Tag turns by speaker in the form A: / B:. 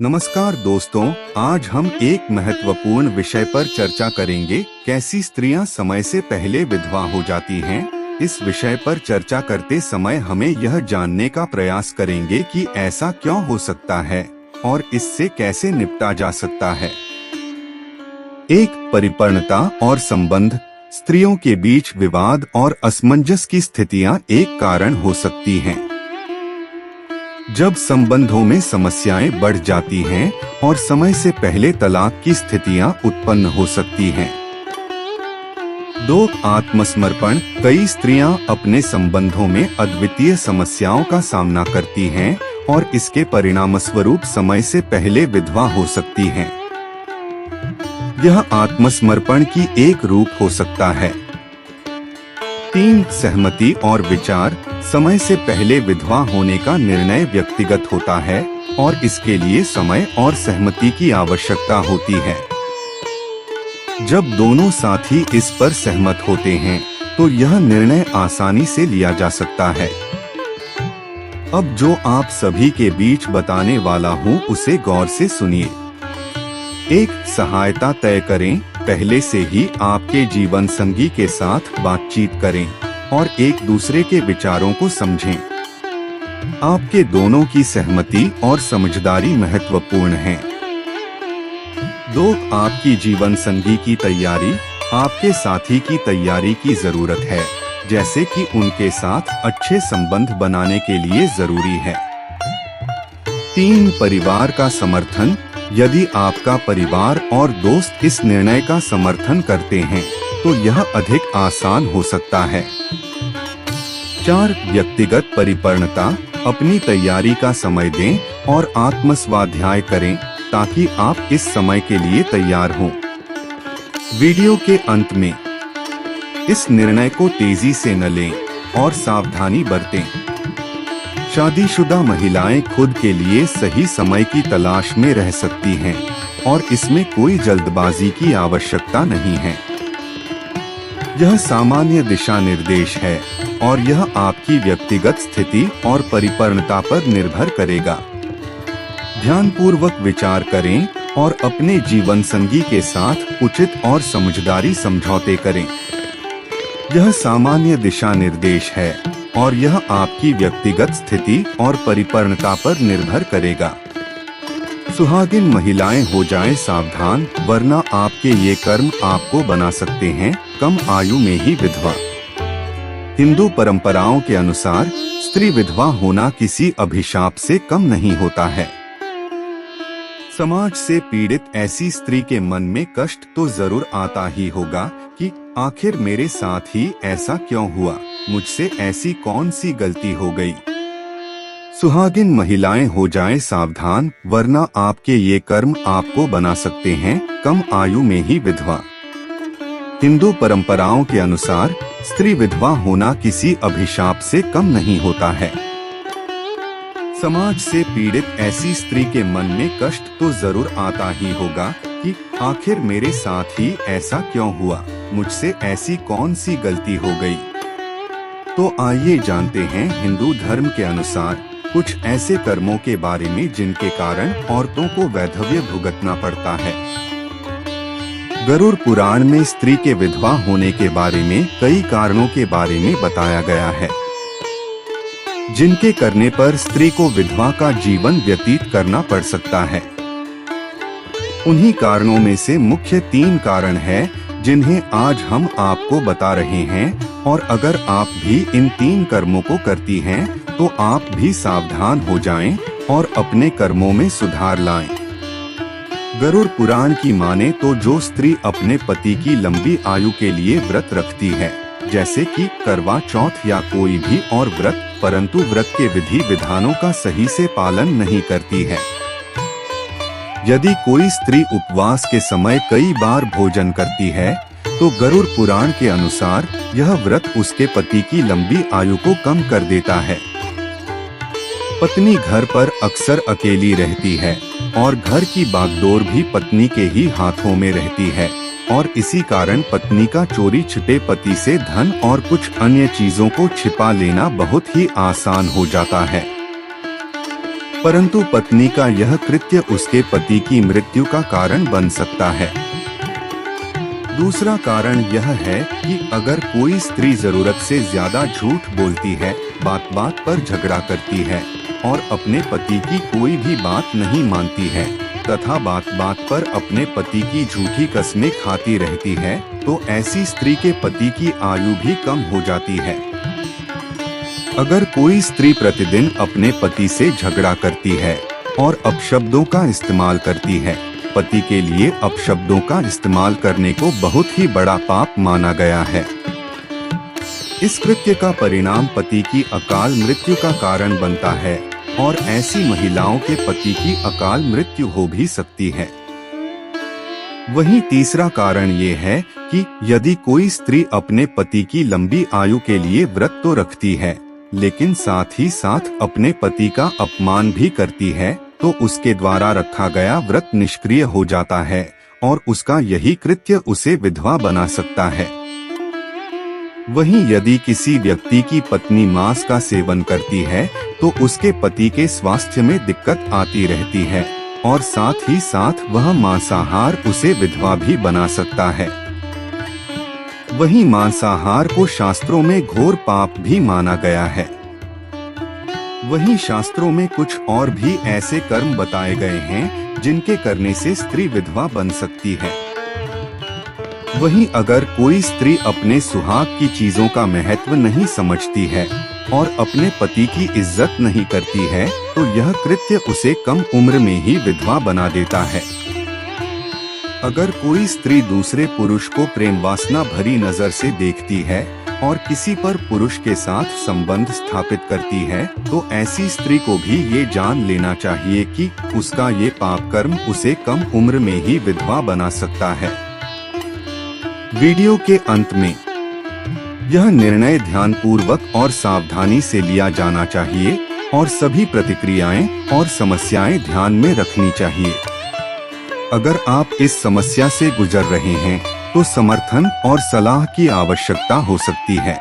A: नमस्कार दोस्तों, आज हम एक महत्वपूर्ण विषय पर चर्चा करेंगे। कैसी स्त्रियां समय से पहले विधवा हो जाती हैं। इस विषय पर चर्चा करते समय हमें यह जानने का प्रयास करेंगे कि ऐसा क्यों हो सकता है और इससे कैसे निपटा जा सकता है। एक, परिपक्वता और संबंध। स्त्रियों के बीच विवाद और असमंजस की स्थितियां एक कारण हो सकती हैं। जब संबंधों में समस्याएं बढ़ जाती हैं और समय से पहले तलाक की स्थितियां उत्पन्न हो सकती हैं। 2, आत्मसमर्पण। कई स्त्रियां अपने संबंधों में अद्वितीय समस्याओं का सामना करती हैं और इसके परिणामस्वरूप समय से पहले विधवा हो सकती हैं। यह आत्मसमर्पण की एक रूप हो सकता है। 3, सहमति और विचार। समय से पहले विधवा होने का निर्णय व्यक्तिगत होता है और इसके लिए समय और सहमति की आवश्यकता होती है। जब दोनों साथी इस पर सहमत होते हैं तो यह निर्णय आसानी से लिया जा सकता है। अब जो आप सभी के बीच बताने वाला हूँ उसे गौर से सुनिए। 1, सहायता तय करें। पहले से ही आपके जीवन संगी के साथ बातचीत करें और एक दूसरे के विचारों को समझें। आपके दोनों की सहमति और समझदारी महत्वपूर्ण है। 2, आपकी जीवन संगी की तैयारी। आपके साथी की तैयारी की जरूरत है, जैसे कि उनके साथ अच्छे संबंध बनाने के लिए जरूरी है। 3, परिवार का समर्थन। यदि आपका परिवार और दोस्त इस निर्णय का समर्थन करते हैं तो यह अधिक आसान हो सकता है। 4, व्यक्तिगत परिपक्वता। अपनी तैयारी का समय दें और आत्मस्वाध्याय करें ताकि आप इस समय के लिए तैयार हों। वीडियो के अंत में इस निर्णय को तेजी से न लें और सावधानी बरतें। शादीशुदा महिलाएं खुद के लिए सही समय की तलाश में रह सकती हैं और इसमें कोई जल्दबाजी की आवश्यकता नहीं है। यह सामान्य दिशा निर्देश है और यह आपकी व्यक्तिगत स्थिति और परिपक्वता पर निर्भर करेगा। ध्यानपूर्वक विचार करें और अपने जीवन संगी के साथ उचित और समझदारी समझौते करें। यह सामान्य दिशा निर्देश है और यह आपकी व्यक्तिगत स्थिति और परिपक्वता पर निर्भर करेगा। सुहागिन महिलाएं हो जाएं सावधान, वरना आपके ये कर्म आपको बना सकते हैं कम आयु में ही विधवा। हिंदू परंपराओं के अनुसार स्त्री विधवा होना किसी अभिशाप से कम नहीं होता है। समाज से पीड़ित ऐसी स्त्री के मन में कष्ट तो जरूर आता ही होगा कि आखिर मेरे साथ ही ऐसा क्यों हुआ, मुझसे ऐसी कौन सी गलती हो गई। सुहागिन महिलाएं हो जाएं सावधान, वरना आपके ये कर्म आपको बना सकते हैं कम आयु में ही विधवा। हिंदू परंपराओं के अनुसार स्त्री विधवा होना किसी अभिशाप से कम नहीं होता है। समाज से पीड़ित ऐसी स्त्री के मन में कष्ट तो जरूर आता ही होगा कि आखिर मेरे साथ ही ऐसा क्यों हुआ, मुझसे ऐसी कौन सी गलती हो गई। तो आइए जानते हैं हिंदू धर्म के अनुसार कुछ ऐसे कर्मों के बारे में जिनके कारण औरतों को वैधव्य भुगतना पड़ता है। गरुड़ पुराण में स्त्री के विधवा होने के बारे में कई कारणों के बारे में बताया गया है, जिनके करने पर स्त्री को विधवा का जीवन व्यतीत करना पड़ सकता है। उन्हीं कारणों में से मुख्य 3 कारण हैं जिन्हें आज हम आपको बता रहे हैं, और अगर आप भी इन 3 कर्मों को करती हैं तो आप भी सावधान हो जाएं और अपने कर्मों में सुधार लाएं। गरुड़ पुराण की माने तो जो स्त्री अपने पति की लंबी आयु के लिए व्रत रखती है, जैसे कि करवा चौथ या कोई भी और व्रत, परंतु व्रत के विधि विधानों का सही से पालन नहीं करती है। यदि कोई स्त्री उपवास के समय कई बार भोजन करती है तो गरुड़ पुराण के अनुसार यह व्रत उसके पति की लंबी आयु को कम कर देता है। पत्नी घर पर अक्सर अकेली रहती है और घर की बागडोर भी पत्नी के ही हाथों में रहती है, और इसी कारण पत्नी का चोरी छिपे पति से धन और कुछ अन्य चीजों को छिपा लेना बहुत ही आसान हो जाता है। परंतु पत्नी का यह कृत्य उसके पति की मृत्यु का कारण बन सकता है। दूसरा कारण यह है कि अगर कोई स्त्री जरूरत से ज्यादा झूठ बोलती है, बात बात पर झगड़ा करती है और अपने पति की कोई भी बात नहीं मानती है तथा बात बात पर अपने पति की झूठी कस्में खाती रहती है, तो ऐसी स्त्री के पति की आयु भी कम हो जाती है। अगर कोई स्त्री प्रतिदिन अपने पति से झगड़ा करती है और अपशब्दों का इस्तेमाल करती है, पति के लिए अपशब्दों का इस्तेमाल करने को बहुत ही बड़ा पाप माना गया है। इस कृत्य का परिणाम पति की अकाल मृत्यु का कारण बनता है और ऐसी महिलाओं के पति की अकाल मृत्यु हो भी सकती है। वहीं तीसरा कारण ये है कि यदि कोई स्त्री अपने पति की लंबी आयु के लिए व्रत तो रखती है, लेकिन साथ ही साथ अपने पति का अपमान भी करती है, तो उसके द्वारा रखा गया व्रत निष्क्रिय हो जाता है और उसका यही कृत्य उसे विधवा बना सकता है। वहीं यदि किसी व्यक्ति की पत्नी मांस का सेवन करती है तो उसके पति के स्वास्थ्य में दिक्कत आती रहती है और साथ ही साथ वह मांसाहार उसे विधवा भी बना सकता है। वहीं मांसाहार को शास्त्रों में घोर पाप भी माना गया है। वहीं शास्त्रों में कुछ और भी ऐसे कर्म बताए गए हैं जिनके करने से स्त्री विधवा बन सकती है। वहीं अगर कोई स्त्री अपने सुहाग की चीजों का महत्व नहीं समझती है और अपने पति की इज्जत नहीं करती है, तो यह कृत्य उसे कम उम्र में ही विधवा बना देता है। अगर कोई स्त्री दूसरे पुरुष को प्रेम वासना भरी नजर से देखती है और किसी पर पुरुष के साथ संबंध स्थापित करती है, तो ऐसी स्त्री को भी ये जान लेना चाहिए कि उसका ये पाप कर्म उसे कम उम्र में ही विधवा बना सकता है। वीडियो के अंत में यह निर्णय ध्यानपूर्वक और सावधानी से लिया जाना चाहिए और सभी प्रतिक्रियाएं और समस्याएं ध्यान में रखनी चाहिए। अगर आप इस समस्या से गुजर रहे हैं तो समर्थन और सलाह की आवश्यकता हो सकती है।